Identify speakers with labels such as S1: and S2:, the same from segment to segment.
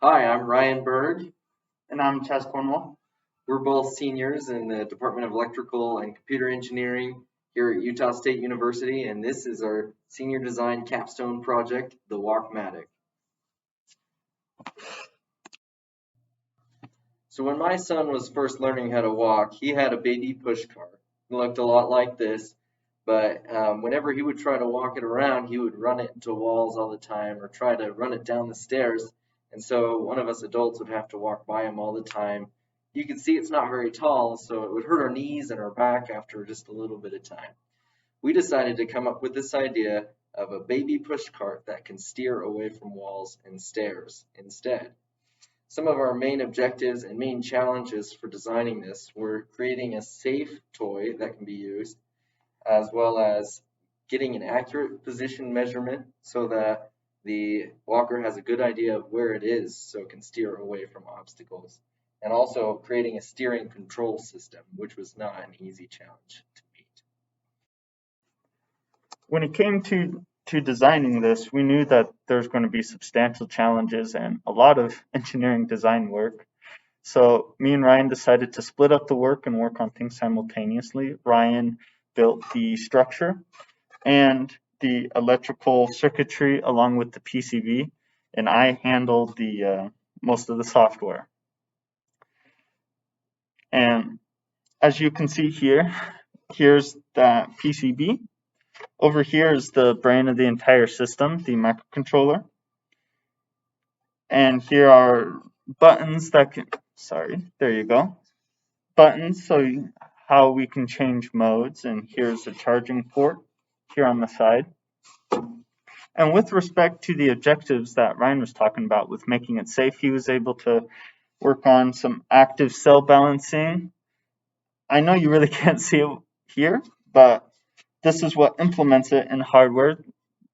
S1: Hi, I'm Ryan Berg.
S2: And I'm Chas Cornwall.
S1: We're both seniors in the Department of Electrical and Computer Engineering here at Utah State University, and this is our senior design capstone project, the Walkmatic. So when my son was first learning how to walk, he had a baby push car. It looked a lot like this, but whenever he would try to walk it around, he would run it into walls all the time or try to run it down the stairs. And so one of us adults would have to walk by him all the time. You can see it's not very tall, so it would hurt our knees and our back after just a little bit of time. We decided to come up with this idea of a baby push cart that can steer away from walls and stairs instead. Some of our main objectives and main challenges for designing this were creating a safe toy that can be used, as well as getting an accurate position measurement so that the walker has a good idea of where it is so it can steer away from obstacles, and also creating a steering control system, which was not an easy challenge to meet.
S2: When it came to designing this, we knew that there's going to be substantial challenges and a lot of engineering design work. So me and Ryan decided to split up the work and work on things simultaneously. Ryan built the structure and the electrical circuitry along with the PCB, and I handled the most of the software. And as you can see here, here's the PCB. Over here is the brain of the entire system, the microcontroller. And here are buttons that can, sorry, there you go. Buttons, so how we can change modes. And here's a charging port here on the side. And with respect to the objectives that Ryan was talking about with making it safe, he was able to work on some active cell balancing. I know you really can't see it here, but this is what implements it in hardware.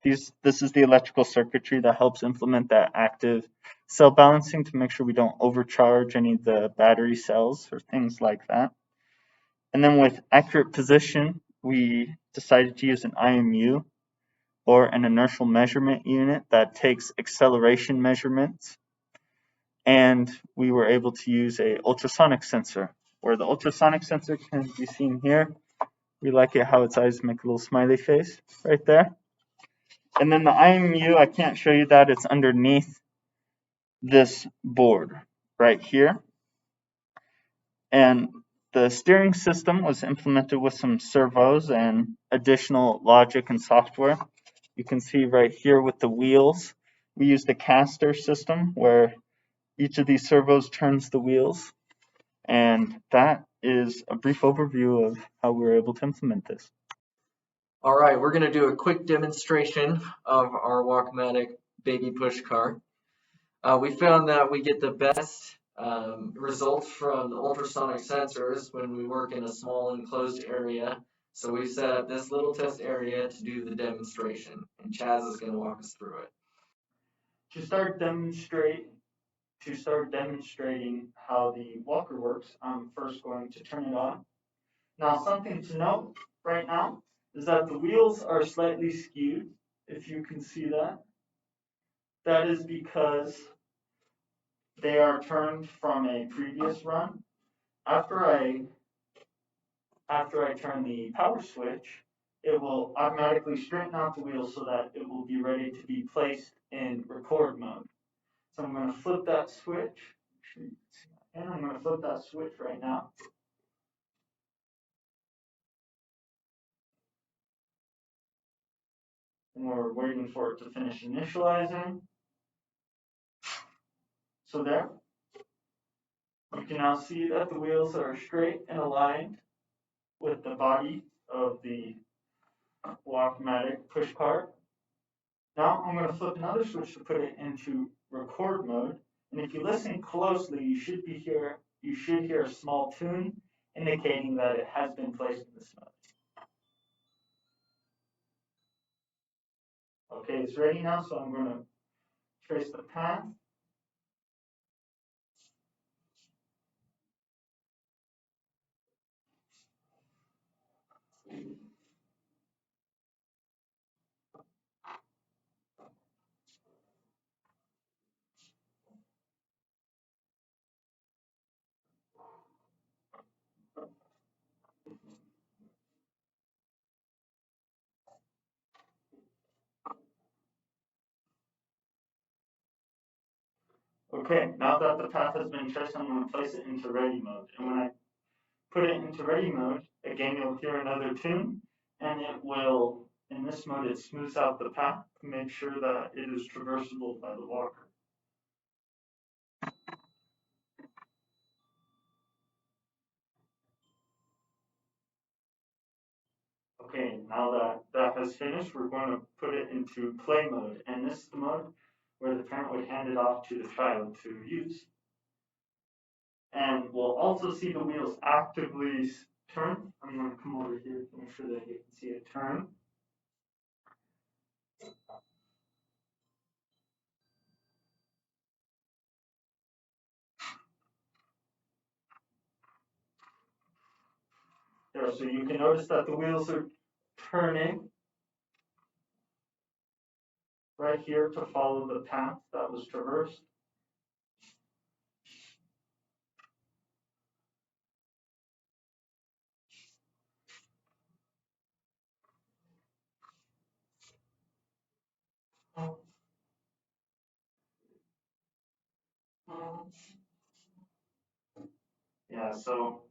S2: This is the electrical circuitry that helps implement that active cell balancing to make sure we don't overcharge any of the battery cells or things like that. And then with accurate position, we decided to use an IMU or an inertial measurement unit that takes acceleration measurements. And we were able to use a ultrasonic sensor, where the ultrasonic sensor can be seen here. We like it how its eyes make a little smiley face right there. And then the IMU, I can't show you that, it's underneath this board right here. And the steering system was implemented with some servos and additional logic and software. You can see right here with the wheels, we used a caster system where each of these servos turns the wheels. And that is a brief overview of how we were able to implement this.
S1: All right, we're going to do a quick demonstration of our Walkmatic baby push car. We found that we get the best results from the ultrasonic sensors when we work in a small enclosed area. So we set up this little test area to do the demonstration, and Chaz is going to walk us through it.
S2: To start demonstrating how the walker works, I'm first going to turn it on. Now, something to note right now is that the wheels are slightly skewed, if you can see that. That is because they are turned from a previous run. After I turn the power switch, it will automatically straighten out the wheels so that it will be ready to be placed in record mode. So I'm going to flip that switch, and I'm going to flip that switch right now. And we're waiting for it to finish initializing. So there, you can now see that the wheels are straight and aligned with the body of the Walkmatic push cart. Now I'm going to flip another switch to put it into record mode. And if you listen closely, you should hear a small tune indicating that it has been placed in this mode. Okay, it's ready now, so I'm going to trace the path. Okay, now that the path has been traced, I'm going to place it into ready mode. And when I put it into ready mode, again, you'll hear another tune, and it will, in this mode, it smooths out the path to make sure that it is traversable by the walker. Okay, now that that has finished, we're going to put it into play mode, and this is the mode where the parent would hand it off to the child to use. And we'll also see the wheels actively turn. I'm going to come over here to make sure that you can see it turn. There, so you can notice that the wheels are turning right here to follow the path that was traversed. Yeah, so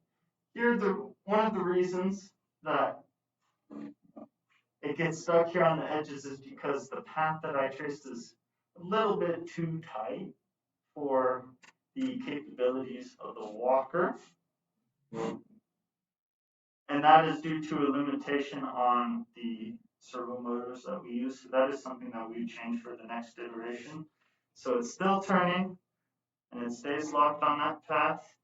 S2: here one of the reasons that it gets stuck here on the edges is because the path that I traced is a little bit too tight for the capabilities of the walker. And that is due to a limitation on the servo motors that we use. So that is something that we change for the next iteration. So it's still turning and it stays locked on that path.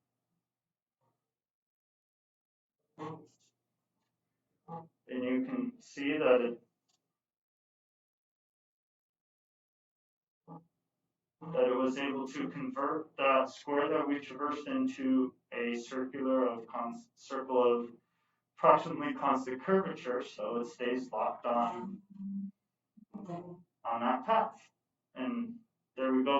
S2: And you can see that it was able to convert that square that we traversed into a circle of approximately constant curvature, so it stays locked on that path. And there we go.